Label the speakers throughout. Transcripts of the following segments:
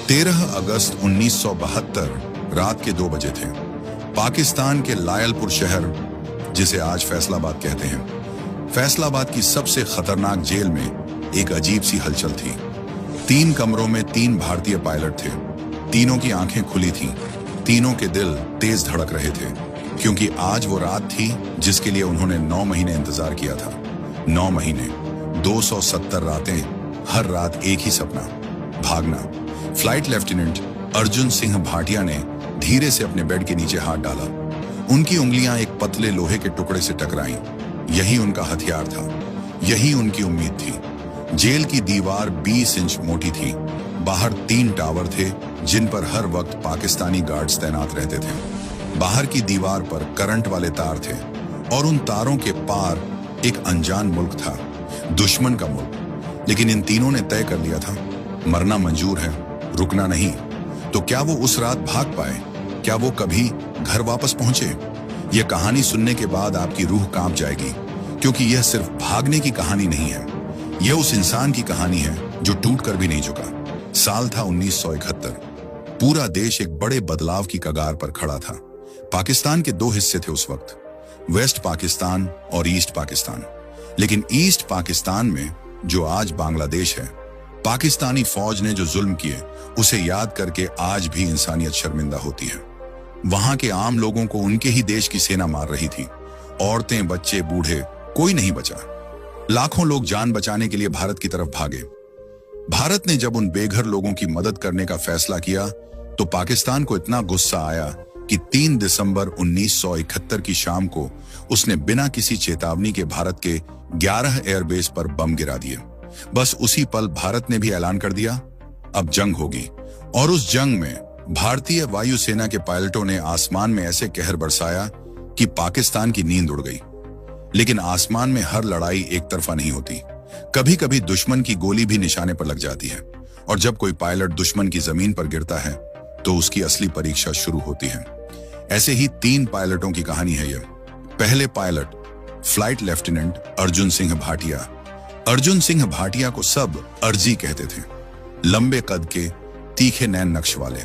Speaker 1: 13 अगस्त 1972 रात के 2 बजे थे। पाकिस्तान के लायलपुर शहर, जिसे आज फैसलाबाद कहते हैं, फैसलाबाद की सबसे खतरनाक जेल में एक अजीब सी हलचल थी। 3 कमरों में 3 भारतीय पायलट थे। तीनों की आंखें खुली थीं, तीनों के दिल तेज धड़क रहे थे, क्योंकि आज वो रात थी जिसके लिए उन्होंने 9 महीने इंतजार किया था। 9 महीने, 270 रातें, हर रात एक ही सपना, भागना। फ्लाइट लेफ्टिनेंट अर्जुन सिंह भाटिया ने धीरे से अपने बेड के नीचे हाथ डाला। उनकी उंगलियां एक पतले लोहे के टुकड़े से टकराईं। यही उनका हथियार था, यही उनकी उम्मीद थी। जेल की दीवार 20 इंच मोटी थी। बाहर 3 टावर थे जिन पर हर वक्त पाकिस्तानी गार्ड्स तैनात रहते थे। बाहर की दीवार पर करंट वाले तार थे और उन तारों के पार एक अनजान मुल्क था, दुश्मन का मुल्क। लेकिन इन तीनों ने तय कर लिया था, मरना मंजूर है, रुकना नहीं। तो क्या वो उस रात भाग पाए? क्या वो कभी घर वापस पहुंचे? यह कहानी सुनने के बाद आपकी रूह कांप जाएगी, क्योंकि यह सिर्फ भागने की कहानी नहीं है। यह उस इंसान की कहानी है जो टूट कर भी नहीं झुका। साल था 1971। पूरा देश एक बड़े बदलाव की कगार पर खड़ा था। पाकिस्तान के 2 हिस्से थे उस वक्त, वेस्ट पाकिस्तान और ईस्ट पाकिस्तान। लेकिन ईस्ट पाकिस्तान में, जो आज बांग्लादेश है, पाकिस्तानी फौज ने जो जुल्म किए उसे याद करके आज भी इंसानियत शर्मिंदा होती है। वहां के आम लोगों को उनके ही देश की सेना मार रही थी। औरतें, बच्चे, बूढ़े, कोई नहीं बचा। लाखों लोग जान बचाने के लिए भारत की तरफ भागे। भारत ने जब उन बेघर लोगों की मदद करने का फैसला किया तो पाकिस्तान को इतना गुस्सा आया कि 3 दिसंबर 1971 की शाम को उसने बिना किसी चेतावनी के भारत के 11 एयरबेस पर बम गिरा दिए। बस उसी पल भारत ने भी ऐलान कर दिया, अब जंग होगी। और उस जंग में भारतीय वायुसेना के पायलटों ने आसमान में ऐसे कहर बरसाया कि पाकिस्तान की नींद उड़ गई। लेकिन आसमान में हर लड़ाई एक तरफा नहीं होती। कभी कभी दुश्मन की गोली भी निशाने पर लग जाती है, और जब कोई पायलट दुश्मन की जमीन पर गिरता है तो उसकी असली परीक्षा शुरू होती है। ऐसे ही 3 पायलटों की कहानी है यह। पहले pilot, flight lieutenant Arjun Singh Bhatia. Arjun Singh Bhatia को सब अर्जी कहते थे। लंबे कद के, तीखे नैन नक्श वाले,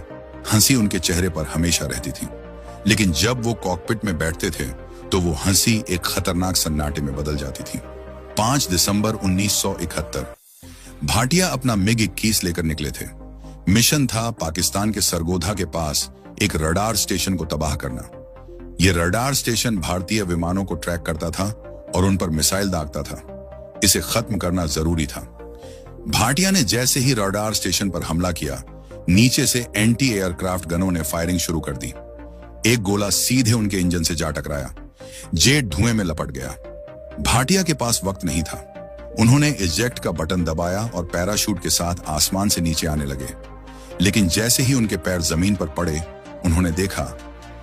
Speaker 1: हंसी उनके चेहरे पर हमेशा रहती थी। लेकिन जब वो कॉकपिट में बैठते थे तो वो हंसी एक खतरनाक सन्नाटे में बदल जाती थी। 5 दिसंबर 1971 भाटिया अपना मिग 21 लेकर निकले थे। मिशन था पाकिस्तान के सरगोधा के पास एक रडार स्टेशन को तबाह करना। यह रडार स्टेशन भारतीय विमानों को ट्रैक करता था और उन पर मिसाइल दागता था। इसे खत्म करना जरूरी था। भाटिया ने जैसे ही रडार स्टेशन पर हमला किया, नीचे से एंटी एयरक्राफ्ट गनों ने फायरिंग शुरू कर दी। एक गोला सीधे उनके इंजन से जा टकराया। जेट धुएं में लपट गया। भाटिया के पास वक्त नहीं था। उन्होंने इजेक्ट का बटन दबाया और पैराशूट के साथ आसमान से नीचे आने लगे। लेकिन जैसे ही उनके पैर जमीन पर पड़े, उन्होंने देखा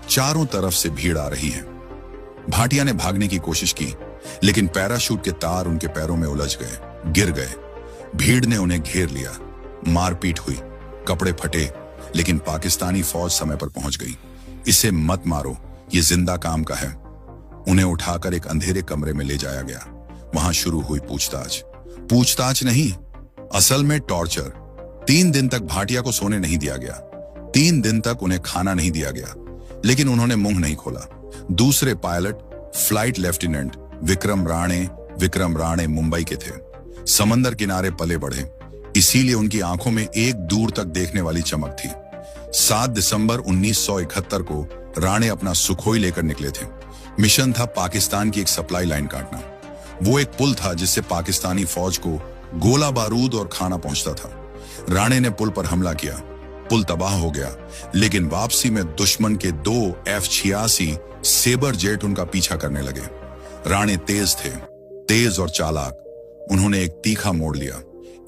Speaker 1: चारों तरफ से भीड़ आ रही है। भाटिया ने भागने की कोशिश की, लेकिन पैराशूट के तार उनके पैरों में उलझ गए, गिर गए। भीड़ ने उन्हें घेर लिया। मारपीट हुई, कपड़े फटे, लेकिन पाकिस्तानी फौज समय पर पहुंच गई। इसे मत मारो, ये जिंदा काम का है। उन्हें उठाकर एक अंधेरे कमरे में ले जाया गया। वहां शुरू हुई पूछताछ नहीं, असल में टॉर्चर। 3 दिन तक भाटिया को सोने नहीं दिया गया। 3 दिन तक उन्हें खाना नहीं दिया गया, लेकिन उन्होंने मुंह नहीं खोला। दूसरे pilot, flight lieutenant Vikram Rane Mumbai के थे। समंदर किनारे पले बढ़े, इसीलिए उनकी आंखों में एक दूर तक देखने वाली चमक थी। 7 दिसंबर 1971 को राणे अपना सुखोई लेकर निकले थे। मिशन था पाकिस्तान की एक सप्लाई लाइन काटना। वो एक पुल था जिससे पाकिस्तानी फौज को गोला बारूद और खाना पहुंचता था। राणे ने पुल पर हमला किया। पुल तबाह हो गया, लेकिन वापसी में दुश्मन के 2 F-86 सेबर जेट उनका पीछा करने लगे। राणे तेज थे, तेज और चालाक। उन्होंने एक तीखा मोड़ लिया।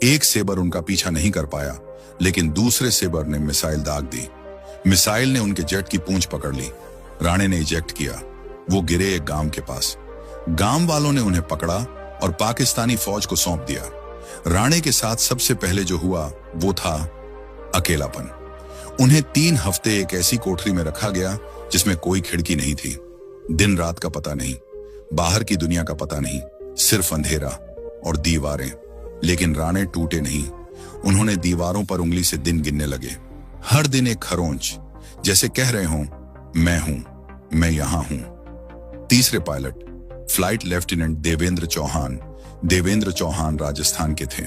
Speaker 1: एक सेबर उनका पीछा नहीं कर पाया, लेकिन दूसरे सेबर ने मिसाइल दाग दी। मिसाइल ने उनके जेट की पूंछ पकड़ ली। राणे ने इजेक्ट किया। वो गिरे एक गांव के पास। गांव वालों ने उन्हें पकड़ा और पाकिस्तानी फौज को सौंप दिया। राणे के साथ सबसे पहले जो हुआ वो था अकेलापन। उन्हें 3 हफ्ते एक ऐसी कोठरी में रखा गया जिसमें कोई खिड़की नहीं थी। दिन रात का पता नहीं, बाहर की दुनिया का पता नहीं, सिर्फ अंधेरा और दीवारें। लेकिन राणे टूटे नहीं। उन्होंने दीवारों पर उंगली से दिन गिनने लगे। हर दिन एक खरोंच, जैसे कह रहे हों, मैं हूं, मैं यहां हूं। तीसरे pilot flight lieutenant Devendra Chauhan Rajasthan के थे।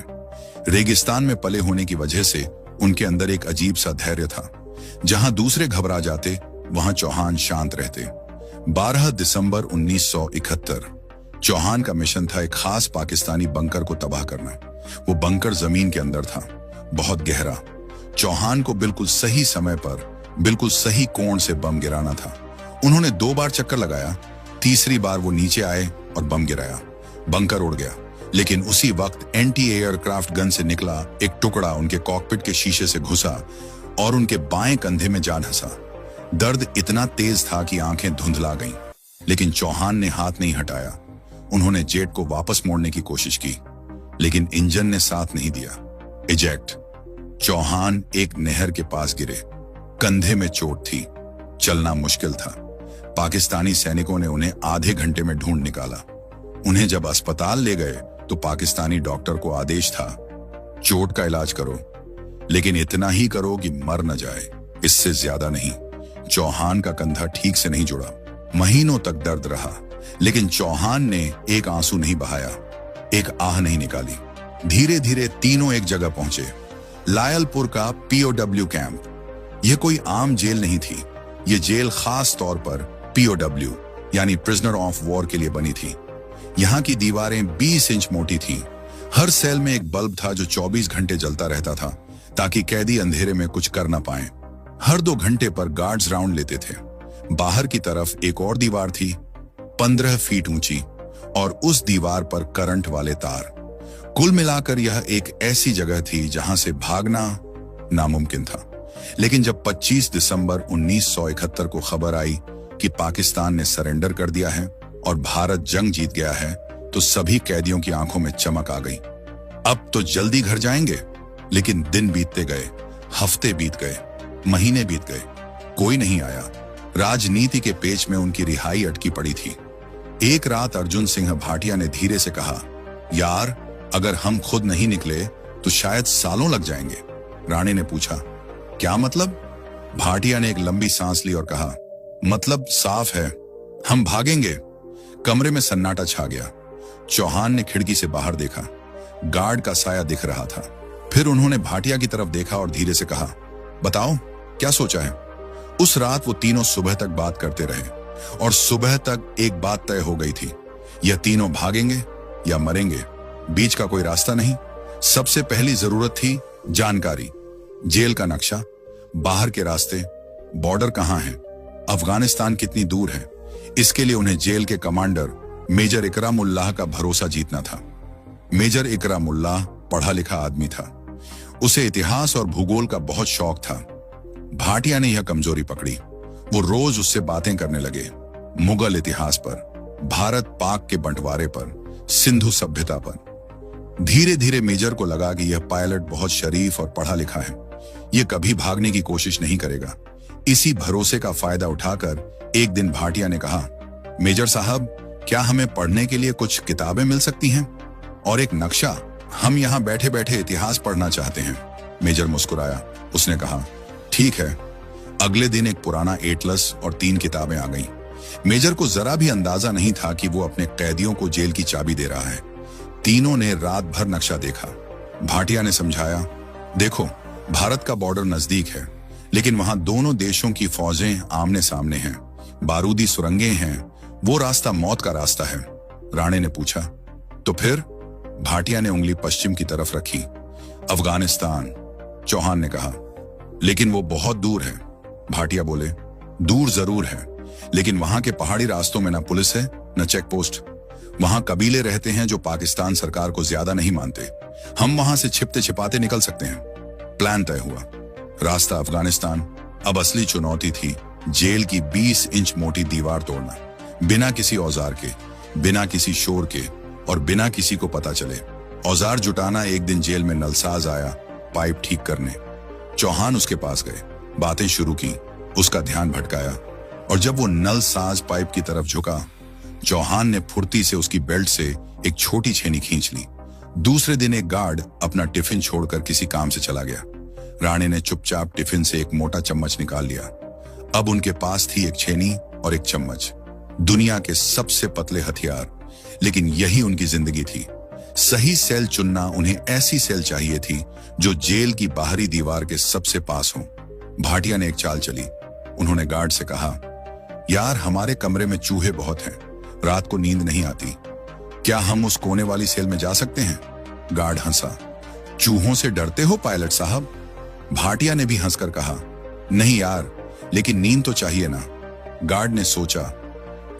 Speaker 1: रेगिस्तान में पले होने की वजह से उनके अंदर एक अजीब सा धैर्य था। जहां दूसरे घबरा जाते, वहां चौहान शांत रहते। 12 दिसंबर 1971 चौहान का मिशन था एक खास पाकिस्तानी बंकर को तबाह करना। वो बंकर जमीन के अंदर था, बहुत गहरा। चौहान को बिल्कुल सही समय पर, बिल्कुल सही कोण से बम गिराना था। उन्होंने 2 बार चक्कर लगाया। तीसरी बार वो नीचे आए और बम गिराया। बंकर उड़ गया, लेकिन उसी वक्त एंटी एयरक्राफ्ट गन से निकला एक टुकड़ा उनके कॉकपिट के शीशे से घुसा और उनके बाएं कंधे में जा ढसा। दर्द इतना तेज था कि आंखें धुंधला गईं, लेकिन चौहान ने हाथ नहीं हटाया। उन्होंने जेट को वापस मोड़ने की कोशिश की, लेकिन इंजन ने साथ नहीं दिया। इजेक्ट। चौहान एक नहर के पास गिरे। कंधे में चोट थी, चलना मुश्किल था। पाकिस्तानी सैनिकों ने उन्हें आधे घंटे में ढूंढ निकाला। उन्हें जब अस्पताल ले गए तो पाकिस्तानी डॉक्टर को आदेश था, चोट का इलाज करो, लेकिन इतना ही करो कि मर न जाए, इससे ज्यादा नहीं। चौहान का कंधा ठीक से नहीं जुड़ा। महीनों तक दर्द रहा, लेकिन चौहान ने एक आंसू नहीं बहाया, एक आह नहीं निकाली। धीरे धीरे तीनों एक जगह पहुंचे, लायलपुर का POW कैंप। यह कोई आम जेल नहीं थी। यह जेल खास तौर पर POW यानी प्रिजनर ऑफ वॉर के लिए बनी थी। यहाँ की दीवारें 20 इंच मोटी थीं। हर सेल में एक बल्ब था जो 24 घंटे जलता रहता था, ताकि कैदी अंधेरे में कुछ कर न पाएं। हर 2 घंटे पर गार्ड्स राउंड लेते थे। बाहर की तरफ एक और दीवार थी, 15 फीट ऊंची, और उस दीवार पर करंट वाले तार। कुल मिलाकर यह एक ऐसी जगह थी जहां से भागना नामुमकिन था। लेकिन जब 25 दिसंबर 1971 को खबर आई कि पाकिस्तान ने सरेंडर कर दिया है और भारत जंग जीत गया है, तो सभी कैदियों की आंखों में चमक आ गई। अब तो जल्दी घर जाएंगे। लेकिन दिन बीतते गए, हफ्ते बीत गए, महीने बीत गए, कोई नहीं आया। राजनीति के पेच में उनकी रिहाई अटकी पड़ी थी। एक रात अर्जुन सिंह भाटिया ने धीरे से कहा, यार, अगर हम खुद नहीं निकले तो शायद सालों लग जाएंगे। राणे ने पूछा, क्या मतलब? भाटिया ने एक लंबी सांस ली और कहा, मतलब साफ है, हम भागेंगे। कमरे में सन्नाटा छा गया। चौहान ने खिड़की से बाहर देखा, गार्ड का साया दिख रहा था। फिर उन्होंने भाटिया की तरफ देखा और धीरे से कहा, बताओ, क्या सोचा है? उस रात वो तीनों सुबह तक बात करते रहे, और सुबह तक एक बात तय हो गई थी, यह तीनों भागेंगे या मरेंगे, बीच का कोई रास्ता नहीं। सबसे पहली जरूरत थी जानकारी, जेल का नक्शा, बाहर के रास्ते, बॉर्डर कहां है, अफगानिस्तान कितनी दूर है। इसके लिए उन्हें जेल के कमांडर मेजर इकराम उल्लाह का भरोसा जीतना था। मेजर इकराम उल्लाह पढ़ा लिखा आदमी था। उसे इतिहास और भूगोल का बहुत शौक था। भाटिया ने यह कमजोरी पकड़ी। वो रोज उससे बातें करने लगे, मुगल इतिहास पर, भारत पाक के बंटवारे पर, सिंधु सभ्यता पर। धीरे धीरे मेजर को लगा कि यह पायलट बहुत शरीफ और पढ़ा लिखा है, यह कभी भागने की कोशिश नहीं करेगा। इसी भरोसे का फायदा उठाकर एक दिन भाटिया ने कहा, मेजर साहब, क्या हमें पढ़ने के लिए कुछ किताबें मिल सकती हैं? और एक नक्शा, हम यहाँ बैठे बैठे इतिहास पढ़ना चाहते हैं। मेजर मुस्कुराया। उसने कहा, ठीक है। अगले दिन एक पुराना एटलस और 3 किताबें आ गईं। मेजर को जरा भी अंदाजा नहीं था कि वो अपने कैदियों को जेल की चाबी दे रहा है। तीनों ने रात भर नक्शा देखा। भाटिया ने समझाया, देखो, भारत का बॉर्डर नजदीक है, लेकिन वहां दोनों देशों की फौजें आमने सामने हैं, बारूदी सुरंगें हैं, वो रास्ता मौत का रास्ता है। राणे ने पूछा, तो फिर? भाटिया ने उंगली पश्चिम की तरफ रखी। अफगानिस्तान। चौहान ने कहा, लेकिन वो बहुत दूर है। भाटिया बोले, दूर जरूर है, लेकिन वहां के पहाड़ी रास्तों में न पुलिस है न चेक पोस्ट। वहां कबीले रहते हैं जो पाकिस्तान सरकार को ज्यादा नहीं मानते। हम वहां से छिपते छिपाते निकल सकते हैं। प्लान तय हुआ, रास्ता अफगानिस्तान। अब असली चुनौती थी जेल की 20 इंच मोटी दीवार तोड़ना, बिना किसी औजार के, बिना किसी शोर के, और बिना किसी को पता चले। औजार जुटाना। एक दिन जेल में नलसाज आया पाइप ठीक करने। चौहान उसके पास गए, बातें शुरू की, उसका ध्यान भटकाया, और जब वो नलसाज पाइप की तरफ झुका, चौहान ने फुर्ती से उसकी बेल्ट से एक छोटी छेनी खींच ली। दूसरे दिन एक गार्ड अपना टिफिन छोड़कर किसी काम से चला गया। राणे ने चुपचाप टिफिन से एक मोटा चम्मच निकाल लिया। अब उनके पास थी एक छेनी और एक चम्मच, दुनिया के सबसे पतले हथियार, लेकिन यही उनकी जिंदगी थी। सही सेल चुनना, उन्हें ऐसी सेल चाहिए थी जो जेल की बाहरी दीवार के सबसे पास हो। भाटिया ने एक चाल चली। उन्होंने गार्ड से कहा, यार हमारे कमरे में चूहे बहुत हैं, रात को नींद नहीं आती, क्या हम उस कोने वाली सेल में जा सकते हैं? गार्ड हंसा। चूहों से डरते हो पायलट साहब? भाटिया ने भी हंसकर कहा, नहीं यार, लेकिन नींद तो चाहिए ना। गार्ड ने सोचा,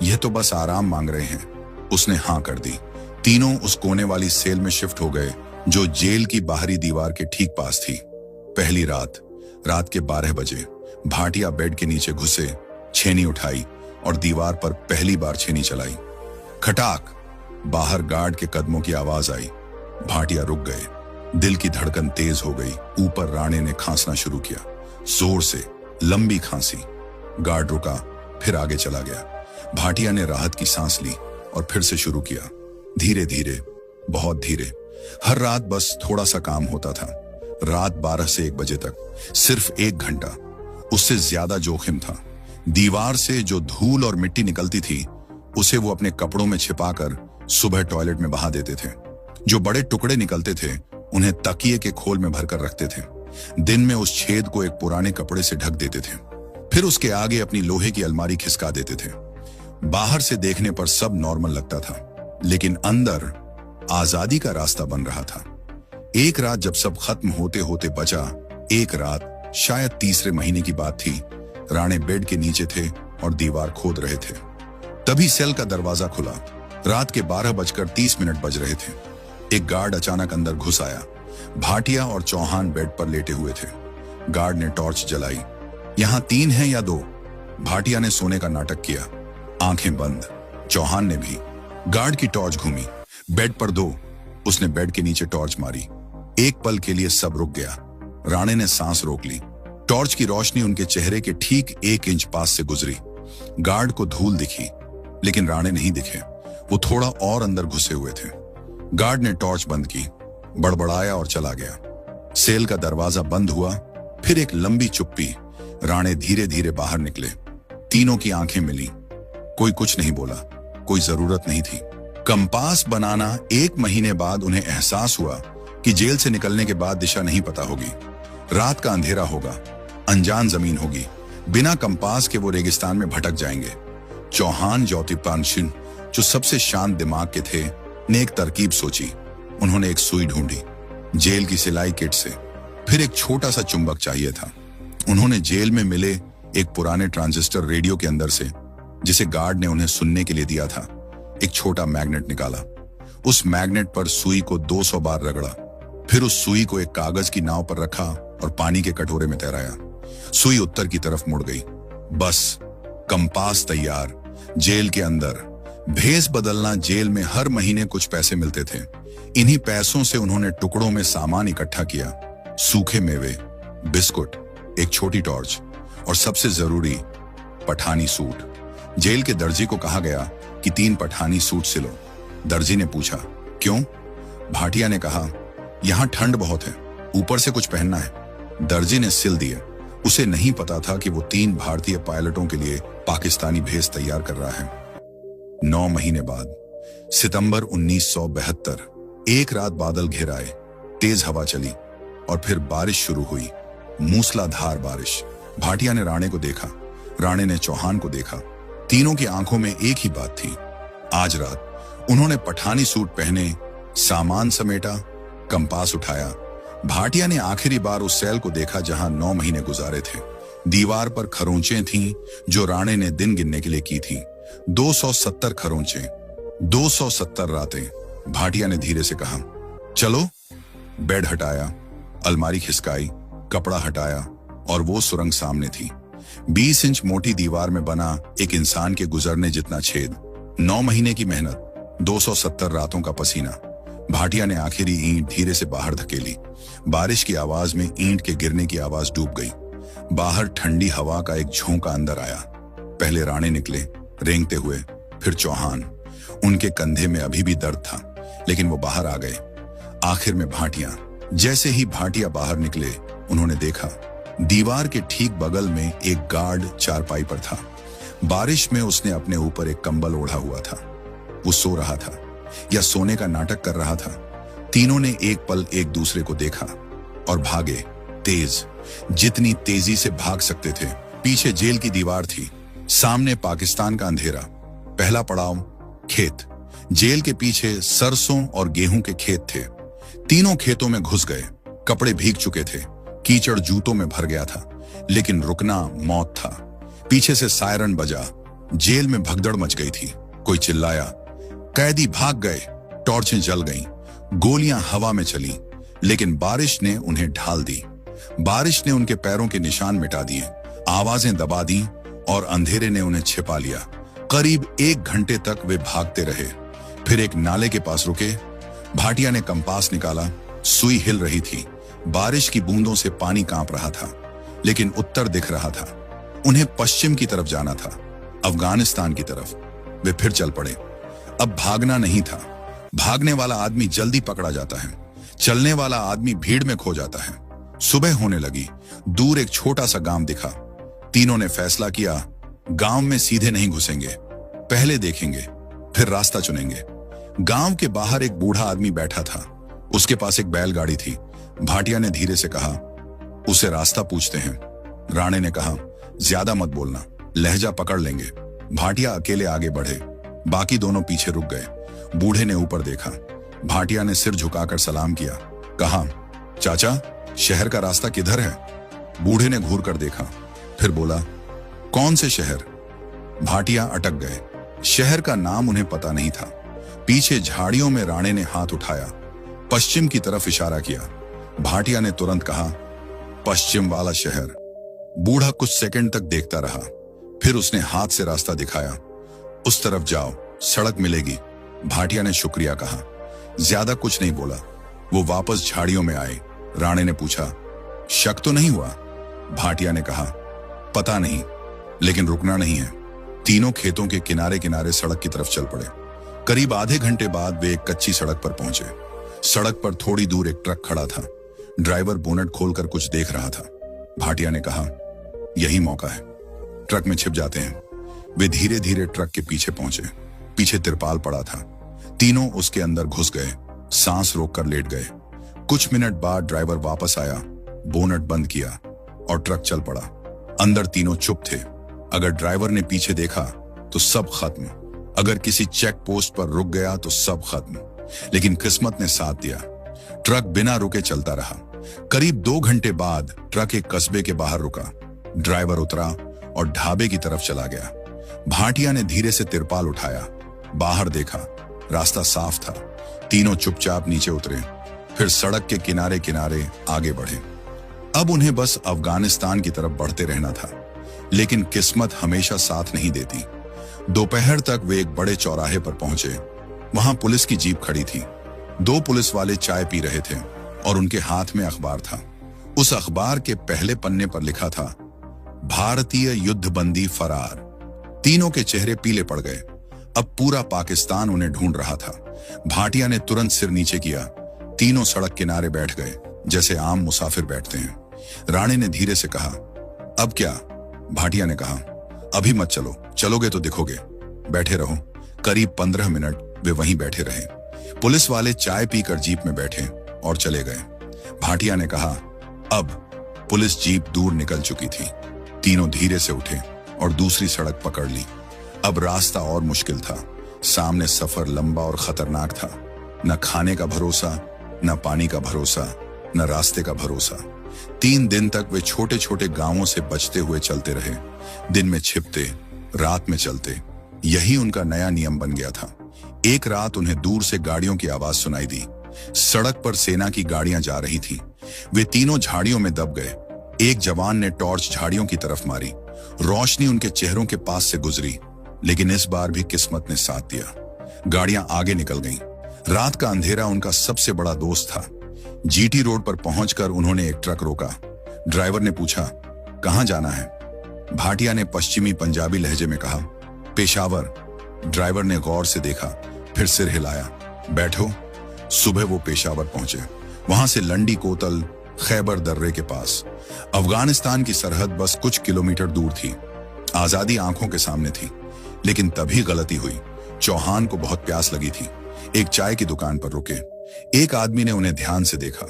Speaker 1: यह तो बस आराम मांग रहे हैं। उसने हां कर दी। तीनों उस कोने वाली सेल में शिफ्ट हो गए जो जेल की बाहरी दीवार के ठीक पास थी। पहली रात के 12 बजे भाटिया बेड के नीचे घुसे, छेनी उठाई और दीवार पर पहली बार छेनी चलाई। खटाक! बाहर गार्ड के कदमों की आवाज आई। भाटिया रुक गए। दिल की धड़कन तेज हो गई। ऊपर राणे ने खांसना शुरू किया, जोर से, लंबी खांसी। गार्ड रुका, फिर आगे चला गया। भाटिया ने राहत की सांस ली और फिर से शुरू किया, धीरे धीरे, बहुत धीरे। हर रात बस थोड़ा सा काम होता था। रात 12 से 1 बजे तक, सिर्फ 1 घंटा। उससे ज्यादा जोखिम था। दीवार से जो धूल और मिट्टी निकलती थी, उसे वो अपने कपड़ों में छिपाकर सुबह टॉयलेट में बहा देते थे। जो बड़े टुकड़े निकलते थे, उन्हें तकिए के खोल में भरकर रखते थे। दिन में उस छेद को एक पुराने कपड़े से ढक देते थे, फिर उसके आगे अपनी लोहे की अलमारी खिसका देते थे। बाहर से देखने पर सब नॉर्मल लगता था, लेकिन अंदर आजादी का रास्ता बन रहा था। एक रात जब सब खत्म होते होते बचा, एक रात शायद तीसरे महीने की बात थी। राणे बेड के नीचे थे और दीवार खोद रहे थे। तभी सेल का दरवाजा खुला। रात के 12:30 बज रहे थे। एक गार्ड अचानक अंदर घुस आया। भाटिया और चौहान बेड पर लेटे हुए थे। गार्ड ने टॉर्च जलाई। यहां 3 हैं या 2? भाटिया ने सोने का नाटक किया, आंखें बंद। चौहान ने भी। गार्ड की टॉर्च घूमी। बेड पर 2। उसने बेड के नीचे टॉर्च मारी। एक पल के लिए सब रुक गया। राणे ने सांस रोक ली। टॉर्च की रोशनी उनके चेहरे के ठीक 1 इंच पास से गुजरी। गार्ड को धूल दिखी, लेकिन राणे नहीं दिखे। वो थोड़ा और अंदर घुसे हुए थे। गार्ड ने टॉर्च बंद की, बड़बड़ाया और चला गया। सेल का दरवाजा बंद हुआ। फिर एक लंबी चुप्पी। राणे धीरे धीरे बाहर निकले। तीनों की आंखें मिली। कोई कुछ नहीं बोला, कोई जरूरत नहीं थी। कंपास बनाना 1 महीने बाद उन्हें एहसास हुआ कि जेल से निकलने के बाद दिशा नहीं पता होगी। रात का अंधेरा होगा, अनजान जमीन होगी। बिना कंपास के वो रेगिस्तान में भटक जाएंगे। चौहान ज्योतिपांशिन, जो सबसे शांत दिमाग के थे, ने एक तरकीब सोची। उन्होंने एक सुई ढूंढी, जेल की सिलाई किट से। फिर एक छोटा सा चुंबक चाहिए था। उन्होंने जेल में मिले एक पुराने ट्रांजिस्टर रेडियो के अंदर से, जिसे गार्ड ने उन्हें सुनने के लिए दिया था, एक छोटा मैग्नेट निकाला। उस मैग्नेट पर सुई को 200 बार रगड़ा। फिर उस सुई को एक कागज की नाव पर रखा और पानी के कटोरे में तैराया। सुई उत्तर की तरफ मुड़ गई। बस, कंपास तैयार। जेल के अंदर भेस बदलना। जेल में हर महीने कुछ पैसे मिलते थे। इन्हीं पैसों से उन्होंने टुकड़ों में सामान इकट्ठा किया, सूखे मेवे, बिस्कुट, एक छोटी टॉर्च और सबसे जरूरी, पठानी सूट। जेल के दर्जी को कहा गया कि 3 पठानी सूट सिलो। दर्जी ने पूछा, क्यों? भाटिया ने कहा, यहां ठंड बहुत है, ऊपर से कुछ पहनना है। दर्जी ने सिल दिए। उसे नहीं पता था कि वो 3 भारतीय पायलटों के लिए पाकिस्तानी भेस तैयार कर रहा है। 9 महीने बाद, सितंबर 1972, एक रात बादल घिर आए, तेज हवा चली और फिर बारिश शुरू हुई, मूसलाधार बारिश। भाटिया ने राणे को देखा, राणे ने चौहान को देखा। तीनों की आंखों में एक ही बात थी। आज रात उन्होंने पठानी सूट पहने, सामान समेटा, कंपास उठाया। भाटिया ने आखिरी बार उस सेल को देखा जहां 9 महीने गुजारे थे। दीवार पर खरोंचें थीं जो राणे ने दिन गिनने के लिए की थी। 270 खरोंचें, 270 रातें। भाटिया ने धीरे से कहा, चलो। बेड हटाया, अलमारी खिसकाई, कपड़ा हटाया और वो सुरंग सामने थी। 20 इंच मोटी दीवार में बना एक इंसान के गुजरने जितना छेद। 9 महीने की मेहनत, 270 रातों का पसीना। भाटिया ने आखिरी ईंट धीरे से बाहर धकेली। बारिश की आवाज में ईंट के गिरने की आवाज डूब गई। बाहर ठंडी हवा का एक झोंका अंदर आया। पहले राणे निकले, रेंगते हुए, फिर चौहान। उनके कंधे में अभी भी दर्द था, लेकिन वो बाहर आ गए। आखिर में भाटिया। जैसे ही भाटिया बाहर निकले, उन्होंने देखा दीवार के ठीक बगल में एक गार्ड चारपाई पर था। बारिश में उसने अपने ऊपर एक कंबल ओढ़ा हुआ था। वो सो रहा था या सोने का नाटक कर रहा था। तीनों ने एक पल एक दूसरे को देखा और भागे, तेज, जितनी तेजी से भाग सकते थे। पीछे जेल की दीवार थी, सामने पाकिस्तान का अंधेरा। पहला पड़ाव खेत। जेल के पीछे सरसों और गेहूं के खेत थे। तीनों खेतों में घुस गए। कपड़े भीग चुके थे, कीचड़ जूतों में भर गया था, लेकिन रुकना मौत था। पीछे से सायरन बजा। जेल में भगदड़ मच गई थी। कोई चिल्लाया, कैदी भाग गए। टॉर्चें जल गईं, गोलियां हवा में चली, लेकिन बारिश ने उन्हें ढाल दी। बारिश ने उनके पैरों के निशान मिटा दिए, आवाजें दबा दी और अंधेरे ने उन्हें छिपा लिया। करीब 1 घंटे तक वे भागते रहे। फिर एक नाले के पास रुके। भाटिया ने कंपास निकाला। सुई हिल रही थी। बारिश की बूंदों से पानी कांप रहा था, लेकिन उत्तर दिख रहा था। उन्हें पश्चिम की तरफ जाना था, अफगानिस्तान की तरफ। वे फिर चल पड़े। अब भागना नहीं था। भागने वाला आदमी जल्दी पकड़ा जाता है, चलने वाला आदमी भीड़ में खो जाता है। सुबह होने लगी। दूर एक छोटा सा गांव दिखा। तीनों ने फैसला किया, गांव में सीधे नहीं घुसेंगे, पहले देखेंगे, फिर रास्ता चुनेंगे। गांव के बाहर एक बूढ़ा आदमी बैठा था। उसके पास एक बैलगाड़ी थी। भाटिया ने धीरे से कहा, उसे रास्ता पूछते हैं। राणे ने कहा, ज्यादा मत बोलना, लहजा पकड़ लेंगे। भाटिया अकेले आगे बढ़े, बाकी दोनों पीछे रुक गए। बूढ़े ने ऊपर देखा। भाटिया ने सिर झुकाकर सलाम किया, कहा, चाचा, शहर का रास्ता किधर है? बूढ़े ने घूर कर देखा, फिर बोला, कौन से शहर? भाटिया अटक गए। शहर का नाम उन्हें पता नहीं था। पीछे झाड़ियों में राणे ने हाथ उठाया, पश्चिम की तरफ इशारा किया। भाटिया ने तुरंत कहा, पश्चिम वाला शहर। बूढ़ा कुछ सेकंड तक देखता रहा, फिर उसने हाथ से रास्ता दिखाया, उस तरफ जाओ, सड़क मिलेगी। भाटिया ने शुक्रिया कहा, ज्यादा कुछ नहीं बोला। वो वापस झाड़ियों में आए। राणे ने पूछा, शक तो नहीं हुआ? भाटिया ने कहा, पता नहीं, लेकिन रुकना नहीं है। तीनों खेतों के किनारे किनारे सड़क की तरफ चल पड़े। करीब आधे घंटे बाद वे एक कच्ची सड़क पर पहुंचे। सड़क पर थोड़ी दूर एक ट्रक खड़ा था। ड्राइवर बोनट खोलकर कुछ देख रहा था। भाटिया ने कहा, यही मौका है, ट्रक में छिप जाते हैं। वे धीरे धीरे ट्रक के पीछे पहुंचे। पीछे तिरपाल पड़ा था। तीनों उसके अंदर घुस गए, सांस रोककर लेट गए। कुछ मिनट बाद ड्राइवर वापस आया, बोनट बंद किया और ट्रक चल पड़ा। अंदर तीनों चुप थे। अगर ड्राइवर ने पीछे देखा तो सब खत्म। अगर किसी चेक पोस्ट पर रुक गया तो सब खत्म। लेकिन किस्मत ने साथ दिया। ट्रक बिना रुके चलता रहा। करीब 2 घंटे बाद ट्रक एक कस्बे के बाहर रुका। ड्राइवर उतरा और ढाबे की तरफ चला गया। भाटिया ने धीरे से तिरपाल उठाया, बाहर देखा, रास्ता साफ था। तीनों चुपचाप नीचे उतरे, फिर सड़क के किनारे किनारे आगे बढ़े। अब उन्हें बस अफगानिस्तान की तरफ बढ़ते रहना था, लेकिन किस्मत हमेशा साथ नहीं देती। दोपहर तक वे एक बड़े चौराहे पर पहुंचे। वहां पुलिस की जीप खड़ी थी। 2 पुलिस वाले चाय पी रहे थे और उनके हाथ में अखबार था। उस अखबार के पहले पन्ने पर लिखा था, भारतीय युद्धबंदी फरार। तीनों के चेहरे पीले पड़ गए। अब पूरा पाकिस्तान उन्हें ढूंढ रहा था। भाटिया ने तुरंत सिर नीचे किया। तीनों सड़क किनारे बैठ गए, जैसे आम मुसाफिर बैठते हैं। राणे ने धीरे से कहा, अब क्या? भाटिया ने कहा, अभी मत चलो, चलोगे तो दिखोगे, बैठे रहो। करीब 15 मिनट वे वहीं बैठे रहे। पुलिस वाले चाय पीकर जीप में बैठे और चले गए। भाटिया ने कहा, अब पुलिस जीप दूर निकल चुकी थी। तीनों धीरे से उठे और दूसरी सड़क पकड़ ली। अब रास्ता और मुश्किल था। सामने सफर लंबा और खतरनाक था। न खाने का भरोसा, न पानी का भरोसा, न रास्ते का भरोसा। 3 दिन तक वे छोटे छोटे गांवों से बचते हुए चलते रहे। दिन में छिपते, रात में चलते। यही उनका नया नियम बन गया था। एक रात उन्हें दूर से गाड़ियों की आवाज सुनाई दी। सड़क पर सेना की गाड़ियां जा रही थी। वे तीनों झाड़ियों में दब गए। एक जवान ने टॉर्च झाड़ियों की तरफ मारी। रोशनी उनके चेहरों के पास से गुजरी, लेकिन इस बार भी किस्मत ने साथ दिया। गाड़ियां आगे निकल गईं। रात का अंधेरा उनका सबसे बड़ा दोस्त था। जीटी रोड पर पहुंचकर उन्होंने एक ट्रक रोका। ड्राइवर ने पूछा, कहां जाना है? भाटिया ने पश्चिमी पंजाबी लहजे में कहा, पेशावर। ड्राइवर ने गौर से देखा, फिर सिर हिलाया। बैठो। सुबह वो पेशावर पहुंचे। वहां से लंडी कोतल खैबर दर्रे के पास अफगानिस्तान की सरहद बस कुछ किलोमीटर दूर थी। आजादी आंखों के सामने थी, लेकिन तभी गलती हुई। चौहान को बहुत प्यास लगी थी। एक चाय की दुकान पर रुके। एक आदमी ने उन्हें ध्यान से देखा।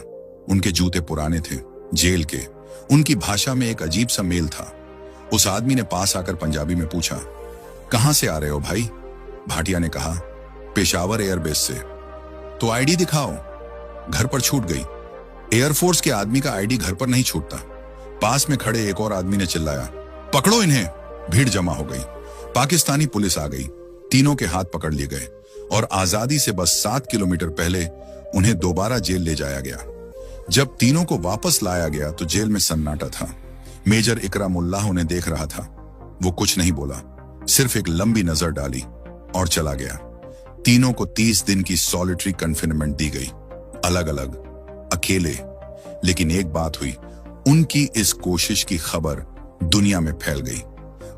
Speaker 1: उनके जूते पुराने थे, जेल के। उनकी भाषा में एक अजीब सा मेल था। उस आदमी ने पास आकर पंजाबी में पूछा, कहां से आ रहे हो भाई? भाटिया ने कहा, पेशावर एयरबेस से। तो आईडी दिखाओ। घर पर छूट गई। एयरफोर्स के आदमी का आईडी घर पर नहीं छूटता। पास में खड़े एक और आदमी ने चिल्लाया, पकड़ो इन्हें। भीड़ जमा हो गई। पाकिस्तानी पुलिस आ गई। तीनों के हाथ पकड़ लिए गए और आजादी से बस 7 किलोमीटर पहले उन्हें दोबारा जेल ले जाया गया। जब तीनों को वापस लाया गया तो जेल में सन्नाटा था। मेजर इकरा मुल्लाह उन्हें देख रहा था। वो कुछ नहीं बोला, सिर्फ एक लंबी नजर डाली और चला गया। तीनों को 30 दिन की सॉलिटरी कन्फिनमेंट दी गई, अलग अलग, अकेले। लेकिन एक बात हुई, उनकी इस कोशिश की खबर दुनिया में फैल गई।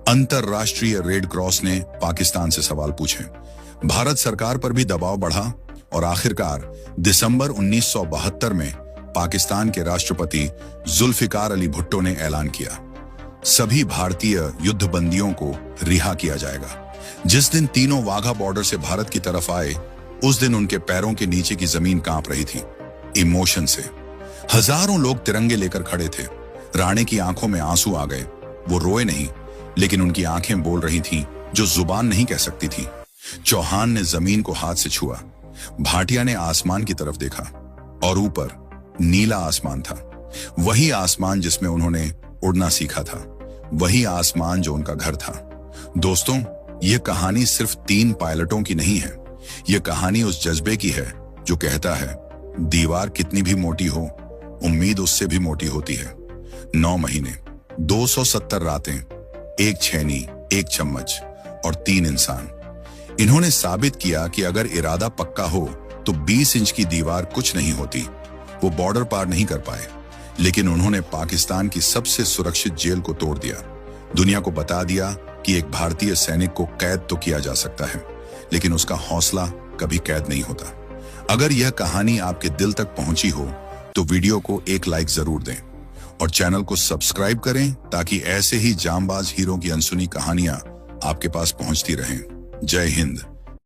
Speaker 1: अंतरराष्ट्रीय रेड क्रॉस ने पाकिस्तान से सवाल पूछे। भारत सरकार पर भी दबाव बढ़ा और आखिरकार दिसंबर 1972 में पाकिस्तान के राष्ट्रपति जुल्फिकार अली भुट्टो ने ऐलान किया, सभी भारतीय युद्धबंदियों को रिहा किया जाएगा। जिस दिन तीनों वाघा बॉर्डर से भारत की तरफ आए, उस दिन उनके पैरों के नीचे की जमीन कांप रही थी इमोशन से। हजारों लोग तिरंगे लेकर खड़े थे। राणे की आंखों में आंसू आ गए। वो रोए नहीं, लेकिन उनकी आंखें बोल रही थीं जो जुबान नहीं कह सकती थी। चौहान ने जमीन को हाथ से छुआ। भाटिया ने आसमान की तरफ देखा और ऊपर नीला आसमान था। वही आसमान जिसमें उन्होंने उड़ना सीखा था, वही आसमान जो उनका घर था। दोस्तों, यह कहानी सिर्फ 3 पायलटों की नहीं है। यह कहानी उस जज्बे की है जो कहता है, दीवार कितनी भी मोटी हो, उम्मीद उससे भी मोटी होती है। 9 महीने, 270 रातें, 1 छेनी, 1 चम्मच और 3 इंसान। इन्होंने साबित किया कि अगर इरादा पक्का हो तो 20 इंच की दीवार कुछ नहीं होती। वो बॉर्डर पार नहीं कर पाए, लेकिन उन्होंने पाकिस्तान की सबसे सुरक्षित जेल को तोड़ दिया। दुनिया को बता दिया कि एक भारतीय सैनिक को कैद तो किया जा सकता है, लेकिन उसका हौसला कभी कैद नहीं होता। अगर यह कहानी आपके दिल तक पहुंची हो तो वीडियो को एक लाइक जरूर दें और चैनल को सब्सक्राइब करें, ताकि ऐसे ही जांबाज हीरो की अनसुनी कहानियां आपके पास पहुंचती रहें। जय हिंद।